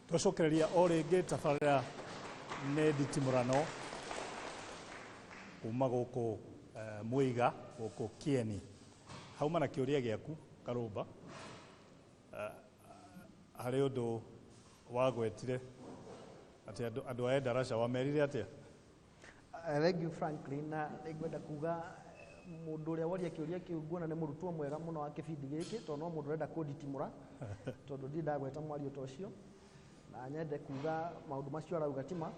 Twacokereria o ringi tabarĩra nĩ Nditimurano kuma gũkũ Mweiga gũkũ Kieni. Hauma na kĩũria gĩaku Karũmba, harĩ ũndũ wagwetire atĩ andũ a Endaraca wamerire atĩa? Thank you Franklin, na ngwenda kuga mundu uria woria kiuria kiu nguona ni murutwo mwega muno wa kibindi giki tondu no mundu urenda kunditimura tondu ndi ndagweta mwario ta ucio na nyende kuga maundu macio arauga tima.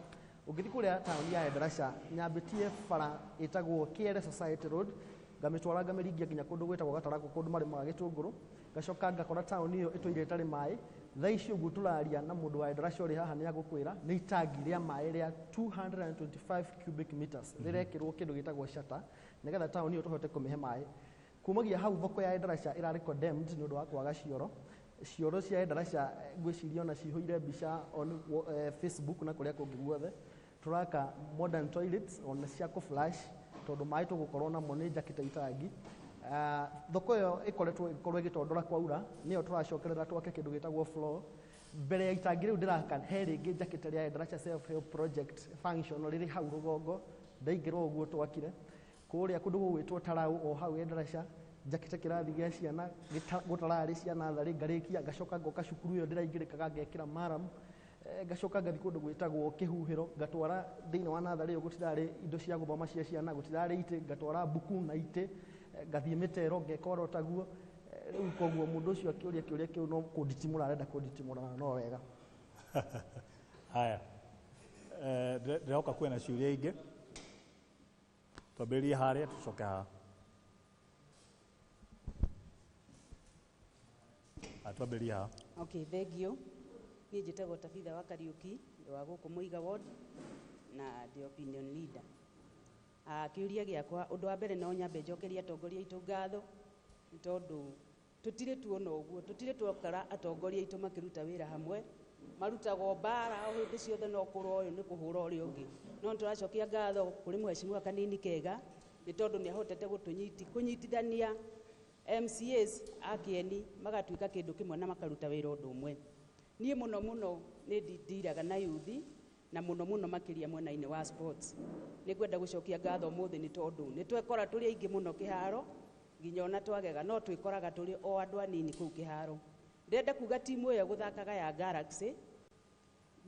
Ungithi kuria tauni ya Endaraca nyambitie bara itagwo Kiere Society Road, ngamitwara ngamiringia nginya kundu gwetagwo Gatarako kundu mari ma Gitunguru, ngacoka ngakora tauni iyo itwire itari mai. Thaa icio uguo turaria na mundu wa Endaraca uri haha ni agukwira ni itangi ria mai ria 225 cubic meters rirekirwo kindu gitagwo shata nigetha tauni iyo tuhote kumihe mai. Kumagia hau thoko ya Endaraca irari condemned ni undu wa kwaga cioro. Cioro cia Endaraca ngwiciria ona cihuire mbica on Facebook na kuria kungi guothe. Turaka modern toilets on cia ku flash tondu mai tugukorwo namo ni njakite itangi. Thoko yo ikoretwo igitondora kwaura niyo turacokerera twake kindu gitagwo floor mbere ya itangi riu ndiraka he ringi njakite ria Endaraca self help project function riri hau rugongo ndaingirwo uguo twakire kuria kundu gwitwo Tarau o hau Endaraca njakite kirathi gia ciana gutarari ciana thari ngarikia ngacoka ngoka cukuru yo ndiraingirikaga ngekira maram ngacoka ngathi kundu gwitagwo Kihuhiro ngatwara thiini wa nathari yo gutirari indo cia guthoma cia ciana gutirari ite ngatwara buku na ite ngathie mitero ngekora taguo riu koguo mundu ucio akiuria kiuria kiu no kunditimura arenda kunditimura no wega. Haya ndirauka kwena ciuria ingi twambirie haria tucoke haha atwambirie haha. Okay, thank you. Ni njitagwo Tabitha wa Kariuki wa guku Mweiga ward na the opinion leader. Kiuria giakwa undu wa mbere no nyambe njokeria atongoria itu ngatho tondu tutire tuona uguo tutire twokara atongoria itu makiruta wira hamwe marutago bara o hindi ciothe no kurwo uyu ni kuhura uri ungi no turacokia ngatho kuri Mheshimiwa Kanini Kega ni tondu ni ahotete kunyitithania MCAs a Kieni magatuika kindu kimwe na makaruta wira undu umwe. Nie muno muno ni ndiraga na yuthi na muno makiria mwena-ini wa sports. Ni gwenda gucokia ngatho muthi ni tondu ni twekora turi aingi muno kiharo nginya ona twagega no twikoraga turi o andu anini kuu kiharo. Ndenda kuga timu iyo guthakaga ya Galaxy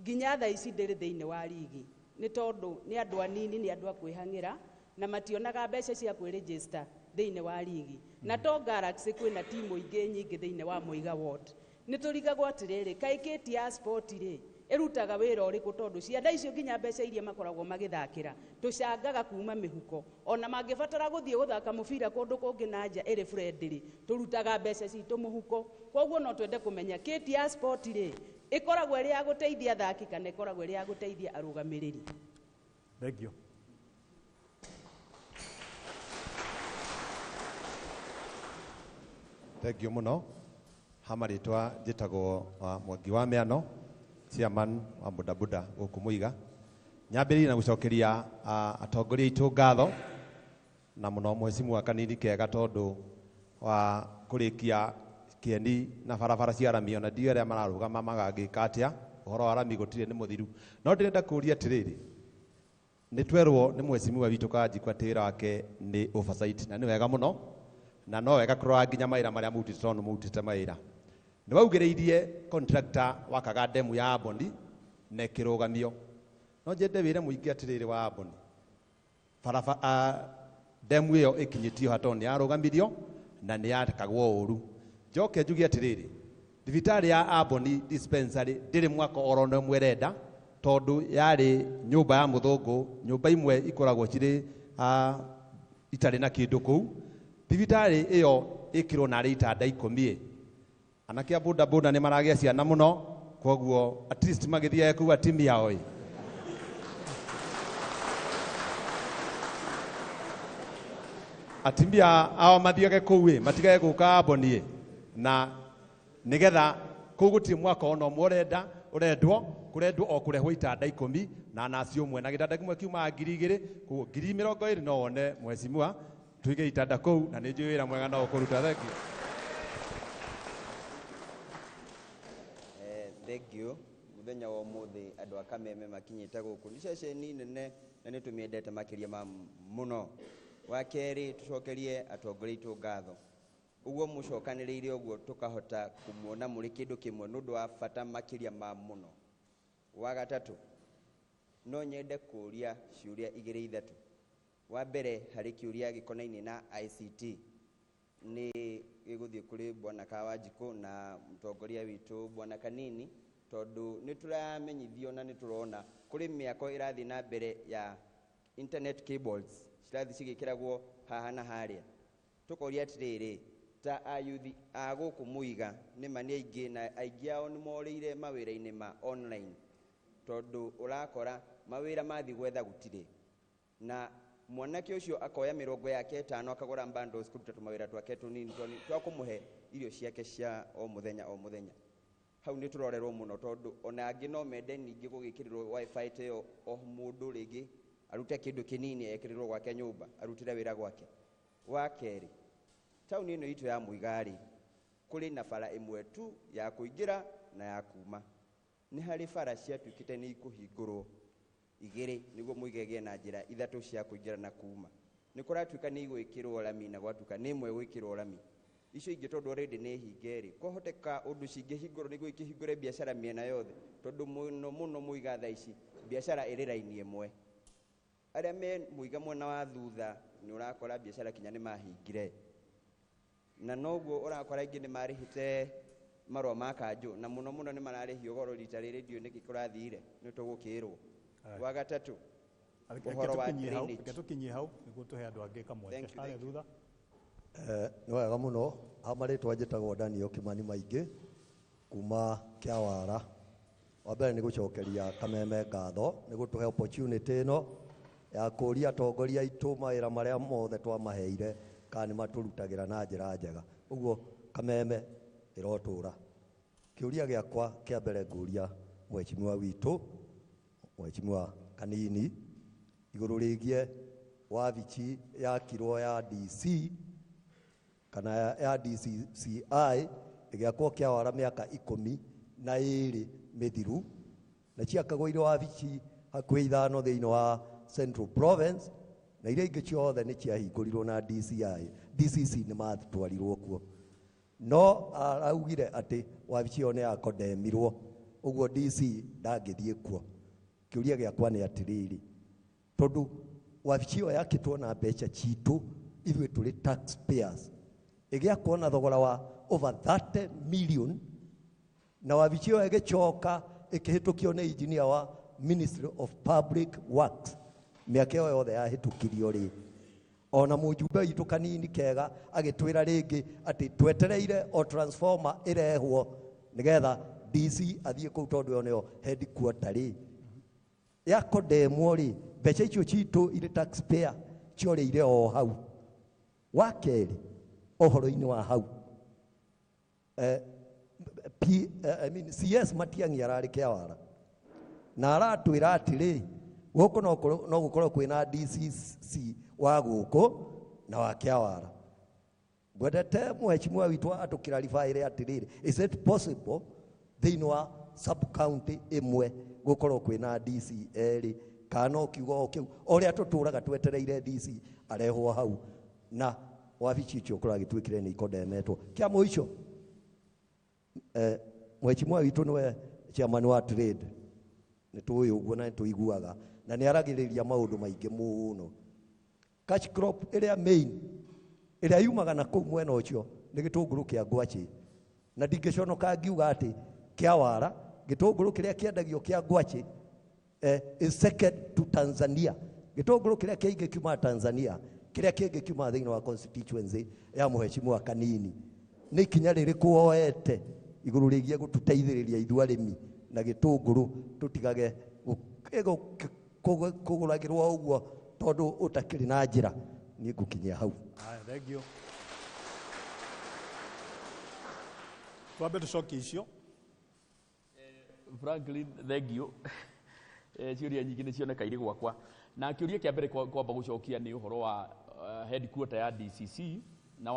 nginya thaa ici ndiri thiini wa ligi ni tondu ni andu anini ni andu akwihangira na mationaga mbeca cia kwiregister thiini wa ligi na to Galaxy kwina timu ingi nyingi thiini wa Mweiga ward. Ni turigagwo atiriri kaikiti ya sport ri irutaga wira uriku tondu ciana icio nginya mbeca iria makoragwo magithakira tucangaga kuma mihuko ona mangibatara guthie guthaka mubira kundu kungi na nja iri friendly turutaga mbeca citu muhuko. Koguo no twende kumenya kiti ya sport ri ikoragwo iri ya guteithia athaki kana ikoragwo iri ya guteithia arugamiriri. Thank you. Thank you muno. Hamaritwa njitagwo Mwangi wa Miano chairman wa bodaboda guku Mweiga. Nyambiri na gucokeria atongoria itu ngatho na muno Mheshimiwa Kanini Kega tondu wa kurikia Kieni na barabara cia rami ona ndio aria mararugama magagika atia uhoro wa rami gutire ni muthiru no ndirenda kuria atiriri ni twerwo ni Mheshimiwa witu Kanji kwatira wake ni oversight na ni wega muno na no wega kurora nginya maira maria mutite tondu mutite maira ni waugereirie contractor wakaga demu ya Abondi ne kirugamio no jende wire muingi atiriri wa Abondi demu iyo ikinyitio hatoni arugamirio na ni yatakagwo uru njoke njugi atiriri thibitari ya Abondi dispensary ndiri mwaka orono mwerenda tondu yari nyumba ya muthungu nyumba imwe ikoragwo ciri itari na kindu kuu thibitari iyo ikirwo na itanda 10 anake boda ni maragia ciana muno koguo at least magithia kuwa timu yao atimbia awa mathiage kuwe matigae guka Abondi na nigetha kuguti mwaka ono murenda urendwo o kurehwo itanda 10 na nacio mwe na gitanda kimwe kiuma 2,000 kuguo 20,000 no wone Mheshimiwa tuige itanda kou na ni njwira mwega no kuruta. Thank you. Thank you. muthenya wa umuthi andu a Kameme makinyite guku ni ceceni nene na ni tumiendete makiria ma muno. Wa keri tucokerie atongoria itu ngatho uguo mucokaniriire uguo tukahota kumuona muri kindu kimwe nundu wa bata makiria ma muno. Wa gatatu no nyende kuria ciuria igiri ithatu. Wa mbere hari kiuria gikonaine na ICT ni giguthie kuri bwana Kawanjiku na mutongoria witu bwana Kanini tondu ni turamenyithio na ni turona kuri miako irathi na mbere ya internet cables cirathi cigikiragwo haha na haria. Tukoria atiriri ta ayuthi a guku Mweiga ni mani aingi na aingi ao ni morire mawira-ini ma online tondu urakora mawira mathi gwetha gutire na mwanake ucio akoya mirongo yake 5 akagura bundles kuruta tumawira twake tunini twa kumuhe irio ciake cia o muthenya o muthenya. Hau ni turorerwo muno tondu ona angi no mende ningi gugikirirwo wifi teyo o mundu ringi arute kindu kinini ekirirwo gwake nyumba arutire wira gwake. Wa keri tauni ino itu ya Mweiga ri kuri na bara imwe tu ya kuingira na ya kuma. Ni hari bara cia tukite ni ikuhingurwo igiri niguo Mweiga gie na njira ithatu cia kuingira na kuma. Ni kuratuika ni igwikirwo lami na gwatuka ni imwe gwikirwo lami. Icio ingi tondu already ni hingeri kohoteka undu cingihingurwo niguo ikihingure biashara miena yothe tondu muno Mweiga tha ici biashara iri raini imwe. Aria me Mweiga mwena wa thutha ni urakora biashara kinya ni mahingire na noguo urakora ingi ni marihite marwa makanju na muno ni mararihio goro rita riri ndio niki kurathire ni tugukirwo. Wa gatatu uhoro wa drainage tukinyie hau niguo tuhe andu angi kamwe hale thutha. Ni wega muno amaritwa njitagwo Daniel Kimani Maingi kuma Kiawara. Wa mbere ni gucokeria Kameme ngatho ni gutuhe opportunity ino ya kuria atongoria itu mawira maria mothe twamaheire kana ni maturutagira na njira njega. Uguo Kameme irotura. Kiuria giakwa kia mbere nguria mwechimwa witu mwechimwa Kanini iguru rigie wabici ya kirwo ya DC kana ya DCCI igiakwo Kiawara miaka 12 mithiru na ciakagwo ire wabici hakuhi 5 thiini wa Central Province na iria ingi ciothe ni ciahingũrirwo na DCC ni matwarirwo kuo. No araugire ati wabici yo ni yakondemirwo uguo DC ndangithie kuo. Kiuria giakwa ni atiriri tondu wabici yo yakitwo na mbeca citu ithuĩ tũrĩ taxpayers igiakwo na thogora wa over 30 million na wabici yo igicoka ikihitukio ni engineer wa Ministry of Public Works miaka yo yothe yahitukirio ri ona mujumbe witu Kanini kega agitwira ringi ati twetereire o transformer irehwo nigetha DC athie ku tondu yo neyo headquarter ri yakodemwo ri mbeca icio citu ire taxpayer ciore ire o hau. Wa keri ohoro-ini wa hau CS Matiang'i arari Kiawara na aratwira atiri guku no gukorwo kwina DCC wa guku na wa Kiawara. Gwendete mwechimwa witu atukirarifa ire atiriri is it possible thiini wa sub-county imwe gukorwo kwina DC eri kana kiugo kiu oria tuturaga twetereire DC arehwo hau na wabici icio kuragitwikire ni ikodemetwo kia muico. Mwechimwa witu niwe chairman wa trade ni tuyu uguo na tuiguaga na ni aragiriria maundu maingi muno. Cash crop iria main iria yumaga na kuu mwena ucio ni gitunguru kia ngwaci na ndingiconoka ngiuga ati Kiawara gitunguru kiria kiendagio kia ngwaci is second to Tanzania. Gitunguru kiria kiingi kiuma Tanzania kiria kiingi kiuma thiini wa constituency ya Mheshimiwa Kanini ni kinya riri kuoete iguru rigie gututeithiriria ithu arimi na gitunguru tutigage kuguragirwo uguo tondu utakiri na njira ni ngukinyia hau. Thank you. Twambe tucokie icio. Franklin, thank you. Ciuria nyingi ni cionekaire gwakwa na kiuria kia mbere kwamba gucokia ni uhoro wa headquarter ya DCC na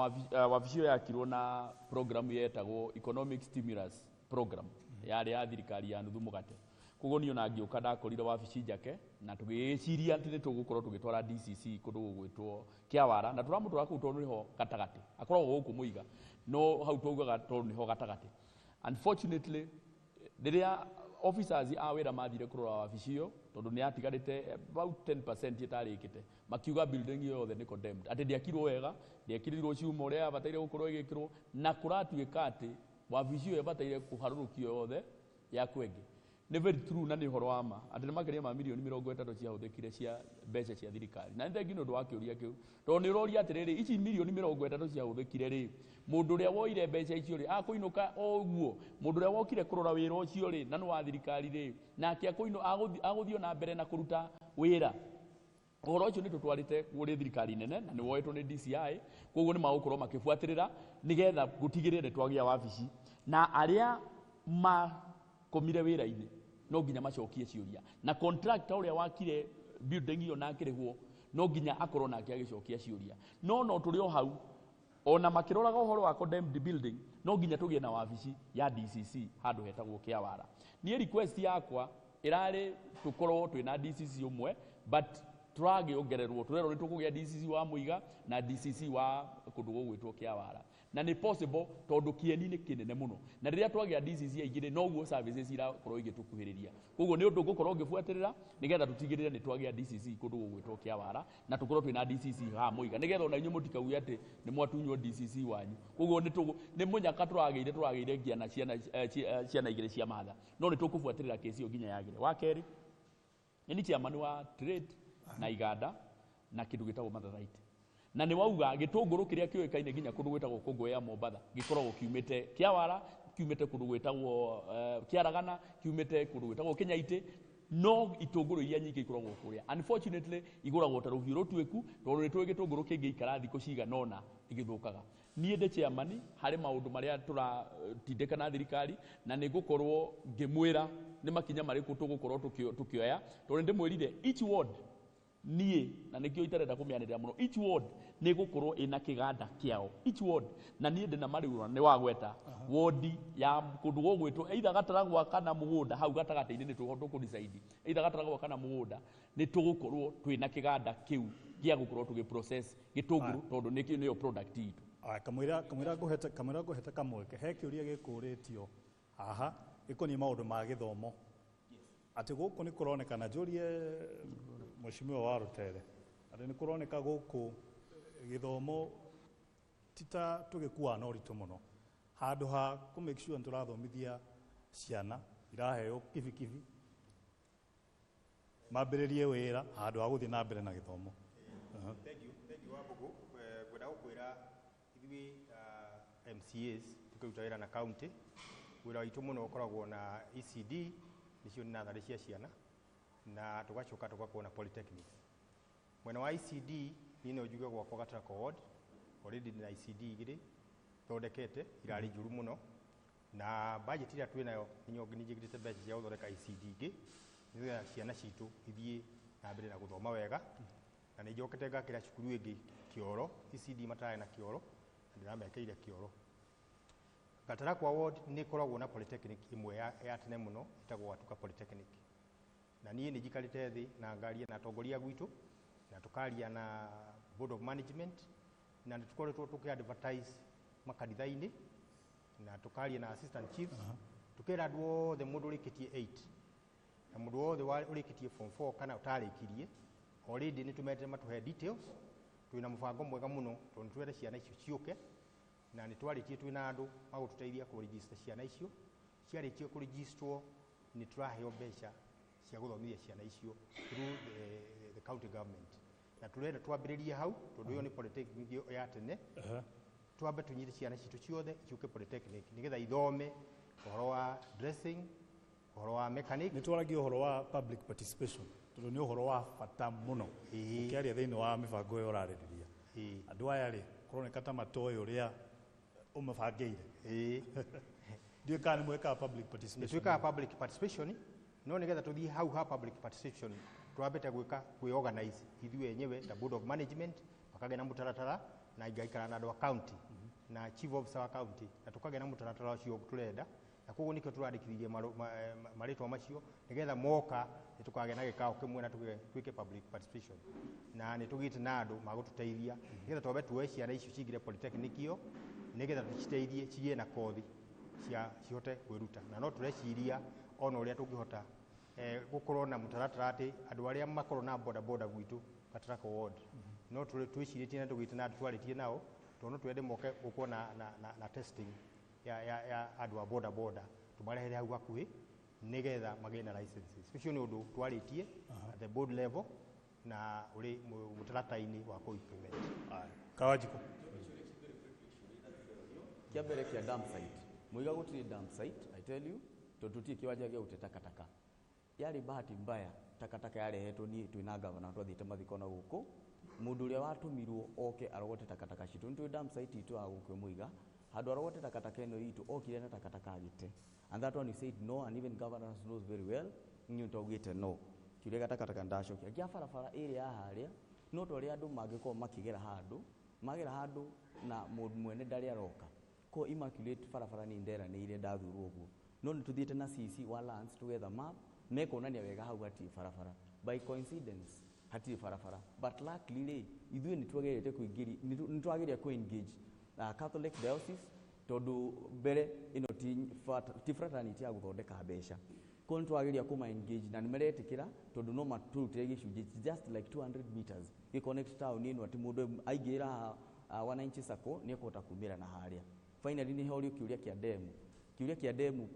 wabici yakirwo na program yetagwo economic stimulus program yarĩ ya thirikari ya nuthu mũgate. Koguo niĩ ona ngĩũka ndakorire wabici njake na tũgĩciria atĩ nĩ tũgũkorwo tũgĩtwara DCC kũndũ gũgwĩtwo Kĩawara, na tũramũtwara kũu tondũ nĩho gatagatĩ, akoragwo gũkũ Mweiga, no hau twaugaga tondũ nĩho gatagatĩ. Unfortunately, rĩrĩa officers a wĩra mathire kũrora wabici ĩyo, tondũ nĩ yatigarĩte about 10% ĩtarĩkĩte, makiuga building ĩyo yothe nĩ condemned, atĩ ndĩakirwo wega, ndĩakĩrirwo ciuma ũrĩa yabataire gũkorwo ĩgĩkĩrwo, na kũratuĩka atĩ wabici ĩyo ĩbataire kũharũrũkio yothe ya kwenge. Nĩ very true na nĩ ũhoro wa ma atĩ nĩ makĩria ma mirioni 30 ciahũthĩkire cia mbeca cia thirikari, na nĩ thengi nĩ ũndũ wa kĩũria kĩu, tondũ nĩ ũroria atĩrĩrĩ, ici mirioni 30 ciahũthĩkire rĩ, mũndũ ũrĩa woire mbeca icio rĩ akũinũka o ũguo, mũndũ ũrĩa wokire kũrora wĩra ũcio rĩ na nĩ wa thirikari rĩ, nake agũthiĩ na mbere na kũruta wĩra. Ũhoro ũcio nĩ tũtwarĩte kũrĩ thirikari nene na nĩ woetwo nĩ DCI, koguo nĩ magũkorwo makĩbuatĩrĩra nĩgetha gũtigĩrĩre nĩ twagĩa wabici, na arĩa makomire wĩra-inĩ no nginya macokie ciũria, na contractor ũrĩa wakire building ĩyo na akĩrĩhwo no nginya akorwo nake agĩcokia ciũria. No tũrĩ o hau ona makĩroraga ũhoro wa condemned building, no nginya tũgĩe na wabici ya DCC handũ hetagwo Kĩawara. Niĩ request yakwa ĩrarĩ tũkorwo twĩna DCC ũmwe, but tũragĩongererwo, tũrerwo nĩ tũkũgĩa DCC wa Mweiga na DCC wa kũndũ gũgwĩtwo Kĩawara, na nĩ possible tondũ Kieni nĩ kĩnene mũno, na rĩrĩa twagĩa DCC aingĩ noguo services irakorwo igĩtũkuhĩrĩria. Koguo nĩ ũndũ ngũkorwo ngĩbuatĩrĩra nĩgetha tũtigĩrĩre nĩ twagĩa DCC kũndũ gũgwĩtwo Kĩawara, na tũkorwo twĩna DCC ha Mweiga, nĩgetha ona inyuĩ mũtikauge atĩ nĩ mwatunywo DCC wanyu. Koguo nĩ mũnyaka tũragĩire ngiana ciana igĩrĩ cia matha, no nĩ tũkũbuatĩrĩra kesi ĩyo nginya yagĩre. Wa kerĩ, nĩ chairman wa trade na iganda na kĩndũ gĩtagwo Matharaiti, na nĩ wauga gĩtũngũrũ kĩrĩa kĩoĩkaine nginya kũndũ gwĩtagwo Kũngũ ya Mombatha gĩkoragwo kiumĩte Kĩawara, kiumĩte kũndũ gwĩtagwo Kĩaragana, kiumĩte kũndũ gwĩtagwo Kĩnyaitĩ, no itũngũrũ iria nyingĩ ikoragwo kũrĩa. Unfortunately igũragwo ta rũhiũ rũtuĩku, tondũ nĩ tũĩ gĩtũngũrũ kĩngĩikara thikũ cigana ũna igĩthũkaga. Niĩ ndĩ chairman harĩ maũndũ marĩa tũratindĩka na thirikari, na nĩ ngũkorwo ngĩmwĩra nĩ makinya marĩkũ tũgũkorwo tũkĩoya, tondũ ndĩmwĩrire each ward niĩ na nĩkĩo itarenda kũmĩanĩrĩra mũno, each ward nĩ gũkorwo ĩna kĩganda kĩao each ward, na niĩ ndĩ na marĩũra nĩ wagweta ward ya kũndũ gũgwĩtwo either Gataragwa kana Mũgũnda, hau gatagatĩ-inĩ nĩ tũkũdecide either Gataragwa kana Mũgũnda, nĩ tũgũkorwo twĩna kĩganda kĩu gĩa gũkorwo tũgĩ process gĩtũngũrũ, tondũ nĩyo product itũ. Kamwĩra ngũhete kamweke, he kĩũria gĩkũrĩtio haha gĩkoniĩ maũndũ ma gĩthomo, atĩ gũkũ nĩ kũronekana njũrie Mheshimiwa wa Rutere, atĩ nĩ kũroneka gũkũ gĩthomo tita tũgĩkuana na ũritũ mũno, handũ ha kũ make sure tũrathomithia ciana iraheo kibikibi mambĩrĩrie wĩra handũ ha gũthiĩ na mbere na gĩthomo. Thank you Wambugu. Ngwenda gũkwĩra ithuĩ MCAs tũkĩruta wĩra na county, wĩra witũ mũno ũkoragwo na ECD, nĩcio nĩ natharĩ cia ciana, na tũgacoka tũgakorwo na polytechnics. Mwena wa ECD niĩ no njuge gwakwa Gataraka ward already na ECD igĩrĩ thondekete irarĩ njũru mũno, na budget ĩrĩa twĩnayo nĩnjĩkĩrĩte mbeca cia gũthondeka ECD ingĩ nĩgetha ciana citũ ithiĩ na mbere na gũthoma wega, na nĩnjokete ngakĩra cukuru ĩngĩ kĩoro, ECD matarĩ na kĩoro na ndĩramekĩire kĩoro. Gataraka ward nĩ ĩkoragwo na polytechnic ĩmwe ya tene mũno ĩtagwo Gatuka polytechnic, na niĩ nĩ njikarĩte thĩ na ngaria na atongoria gwitũ na tũkaria na board of management, na nĩtũkoretwo tũkĩ-advertise makanitha-inĩ na tũkaria na assistant chiefs, tũkĩra andũ othe mũndũ ũrĩkĩtie 8 na mũndũ wothe ũrĩkĩtie form 4 kana ũtarĩkirie already nĩ tũmete matũhe details. Twĩna mũbango mwega mũno tondũ twende ciana icio ciũke, na nĩ twarĩtie twĩna andũ magũtũteithia kũregister ciana icio. Ciarĩtio kũregistrwo nĩ tũraheo mbeca cia gũthomithia ciana icio through the county government, na tũrenda twambĩrĩrie hau tondũ ĩyo nĩ polytechnic ya tene, twambe tũnyite ciana citũ ciothe ciũke polytechnic nĩgetha ithome ũhoro wa dressing, ũhoro wa mechanic. Nĩ twaragia ũhoro wa public participation, tondũ nĩ ũhoro wa bata mũno ũkĩaria thĩinĩ wa mĩbango ĩyo ũrarĩrĩria. Andũ aya rĩ kũroneka ta matoĩ ũrĩa ũmabangĩire. Ndiũĩ kana nĩ mwĩkaga public participation. Nĩ twĩkaga public participation, no nĩgetha tũthiĩ hau ha public participation twambĩte kwĩ-organize ithuĩ enyewe ta board of management, makagĩa na mũtaratara na igaikara na andũ a county na chief officer wa county, na tũkagĩa na mũtaratara ũcio tũrenda na koguo nikio turandikithirie maritwa macio nigetha moka nitukage na gikao kimwe na twike public participation na nitugite na andu magututeithia nigetha twambe tuoe ciana icio cingire polytechnic iyo nigetha tuciteithie cigie na kothi cihote kwiruta na no tureciria ona uria tungihota gukorwo na mutaratara ati andu aria makorwo na boda gwitu Kataraka ward no twiciritie na tugite na andu twaritie nao tono twende moke gukorwo na testing ya andu a boda tumarehere hau hakuhi nigetha magĩe na licenses ucio ni undu twaritie at the board level na uri mutarata-ini wa implement Kawajiko kia mbere kia dump site Mweiga gutiri dump site I tell you tututie kiwanja gia gute takataka yari bahati mbaya takataka yarehetwo ni twina governor twathite mathiko na guku mundu uria watumirwo oke arogote takataka citu ntu dump site itu agukwe Mweiga handu arogote takataka eno itu okire na takataka agite and that one he said no and even governor knows very well nyu togite no kiuria takataka ndacokia gia farafara area haria no to ria andu mangiko makigera handu na mundu mwene ndari aroka ko immaculate farafara ni ndera ni ile ndathurwo guo no nituthiite na CC wa lands together map mekonania wega hau hati farafara by coincidence hati farafara but luckily ithuĩ nitwagerete kuingiri nitwageria ku engage Catholic diocese tondu mbere ino ti fraternity ya guthondeka mbeca ko nitwageria kuma engage na nimeretikira tondu no maturutire gicunji just like 200 meters we connect town ino ati mundu aingira wananchi sako ni ekota kumira na haria finally ni horio kiuria kia demu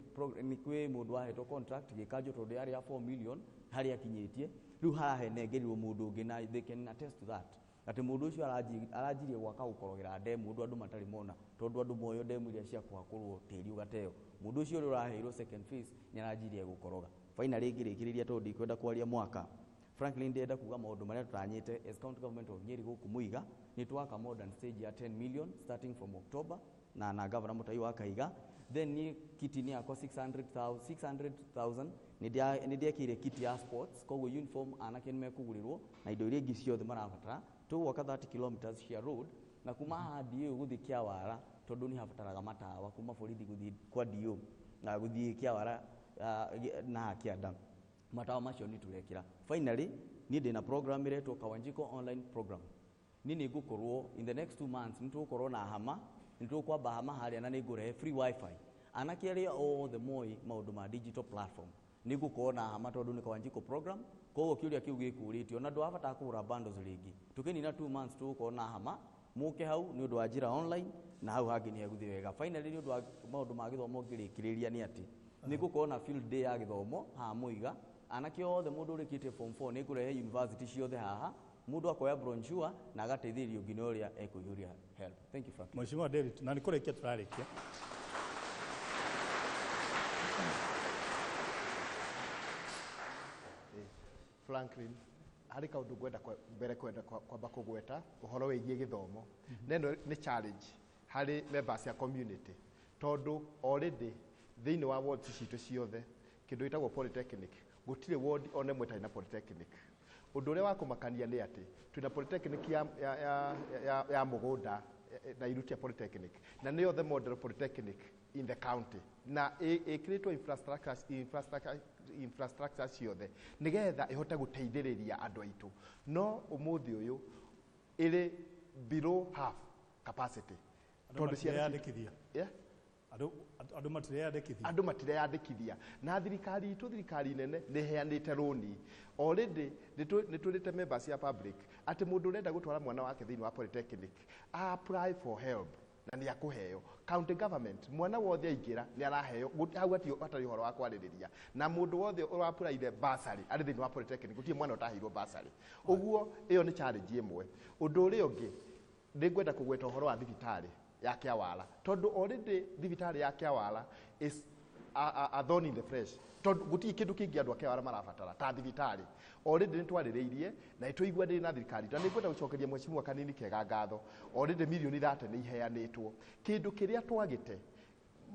ni kwe mundu ahetwo contract gikanjo tondu yari ya 4 million haria kinyitie riu harahe nengerirwo mundu ungi na they can attest to that ati mundu ucio arajirie gwaka gukorogera demu mundu andu matari mona tondu andu moyo demu iria cia kwakurwo tiri ugateo mundu ucio uraheirwo second phase ni arajirie gukoroga finally ngirikiriria tondu ikwenda kwaria mwaka Franklin ndenda kuga maundu maria tutanyite as county government of Nyeri guku Mweiga ni twaka modern stage ya 10 million starting from October na governor mutai wa Kaiga then ni kiti ni akwa 600,000 ni dia kire kiti ya sports koguo uniform anake ni mekugurirwo na indo iria ingi ciothe marabatara tugwaka 30 kilometers cia road na kuma hadi guthi Kiawara tondu ni habataraga matawa kuma borithi guthi kwa dio na guthi Kiawara na Kianda matawa macio ni turekira finally ni ndina program iretwo Kawanjiko online program nini gukorwo in the next 2 months nitukorwo na hama nitukwamba hama haria na ningure free wifi anakiaria all the moi maundu ma digital platform nigukorwo na hama tondu ni Kawanjiko program koguo kiuria kiu gikuritio na ndwabata kugura bundles ringi tukini na 2 months tugukorwo na hama muke hau ni undu wa njira online na hau hangi ni eguthi wega finally ni undu wa maundu ma githomo ngirikiriria ni ati nigukorwo na field day ya githomo ha Mweiga anake othe mundu urikite form 4 ni kurehe university ciothe haha mundu akoya brochure na agateithirio nginya uria ekuihuria help. Thank you Frank. Mheshimiwa David na nikurekia turarikia Franklin hari kaundu gwenda mbere kwenda kwamba kugweta uhoro wigie githomo neno ni challenge hari members ya community tondu already thiini wa ward citu ciothe kindu itagwo polytechnic gutire ward one mwetari na polytechnic undu uria wakumakania ni ati twina polytechnic ya mugunda na irutia polytechnic na niyo the model polytechnic in the county na ikritwo infrastructure ciothe nigetha ihote guteithiriria andu aitu no umuthi uyu iri below half capacity tondu ciandikithia andu matireyandikithia na thirikari nene ni heanite roni already niturite members ya public ati mundu urenda gutwara mwana wake thiini wa polytechnic apply for help na ni akuheo county government mwana wothe aingira ni araheo hau atari horo wa kwaririria na mundu wothe urapplyire bursary ari thiini wa polytechnic gutie mwana utahirwo bursary uguo iyo ni challenge imwe undu uri ungi ningwenda kugweta horo wa thibitari ya Kiawara tondu already thibitari ya Kiawara is a thorn in the flesh tondu guti kindu kingi andu a Kiawara marabatara ta thibitari already nitwaririirie na ituigwanire na thirikari na ningwenda gucokeria mheshimiwa kanini kega ngatho already milioni 30 ni iheanitwo kindu kiria twagite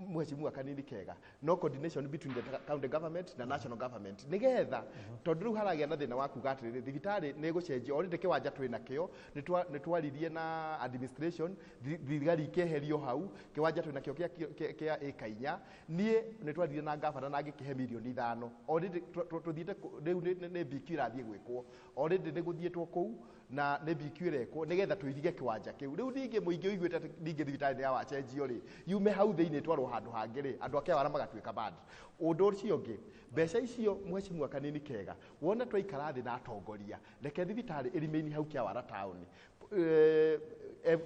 Mheshimiwa Kanini Kega no coordination between the county government na national government nigetha tondu riu haragia na thina wa kuga atiriri thibitari ni gucenjia already kiwanja twina kio ni twaririe na administration thigari ikeherio hau kiwanja twina kio kia ikainya nie ni twaririe na gavana na ngikihe milioni 5 already tuthiite riu ni BQ irathie gwikwo already ni guthietwo kou na nä BQ rekwo nä getha tå irige kä wanja kä u rä u ningä må ingä å iguä te ningä thibitarä nä yawacenjio rä yume hau thä inä twarwo handå hangä rä andå ake wara magatuä ka band å ndå å cio ngä mbeca icio Mheshimiwa Kanini Kega wona twaikara thä na atongoria reke thibitarä ä rimaini hau kä awara taåni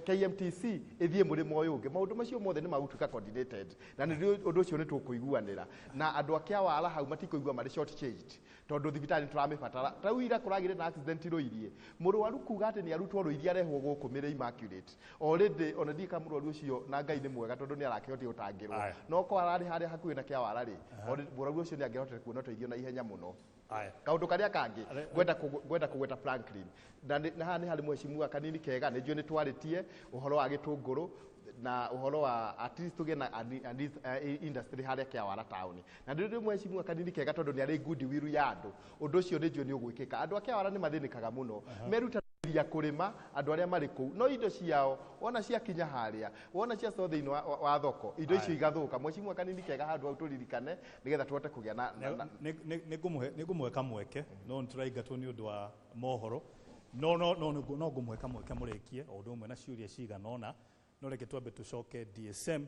KMTC ithie murimo uyu ungi maundu macio mothe ni magutuika coordinated na ni undu ucio ni tukuiguanira na andu ake awara hau matikuigua mari short changed tondu thibitari turamibatara tawira kuragire na accident roirie murwaru kuga ati ni arutwo roirie arehwo guku mire immaculate already ona ndika murwaru ucio na ngai ni mwega tondu ni arakihoti utangirwo no ko arari hari hakuhi na kia wara ri murwaru ucio ni angihotete kuona toithio na ihenya muno kaundu karia kangi gwenda kugweta Franklin na haha ni hari Mheshimiwa Kanini Kega ni njui ni twaritie uhoro wa gitunguru na uhoro wa at least tuge na industry haria kia wara tauni na ndio Mheshimiwa Kanini Kega tondu ni ari good will ya andu undu ucio ni njui ni ugwikika andu akia wara ni mathinikaga muno meruta ya kurima andu aria mari ku no indo ciao wona cia kinya haria wona cia so thiini wa thoko indo icio igathuka Mheshimiwa Kanini Kega handu au turirikane nigetha tuhote kugia na ni ngumuhe kamweke no nturaigatwo ni undu wa mohoro no ngumuhe kamweke murekie o undu umwe na ciuria ciganona no reke twambe tucoke DSM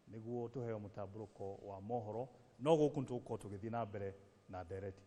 niguo tuheo mutamburuko wa mohoro no guku tugukorwo tugithii na mbere na ndereti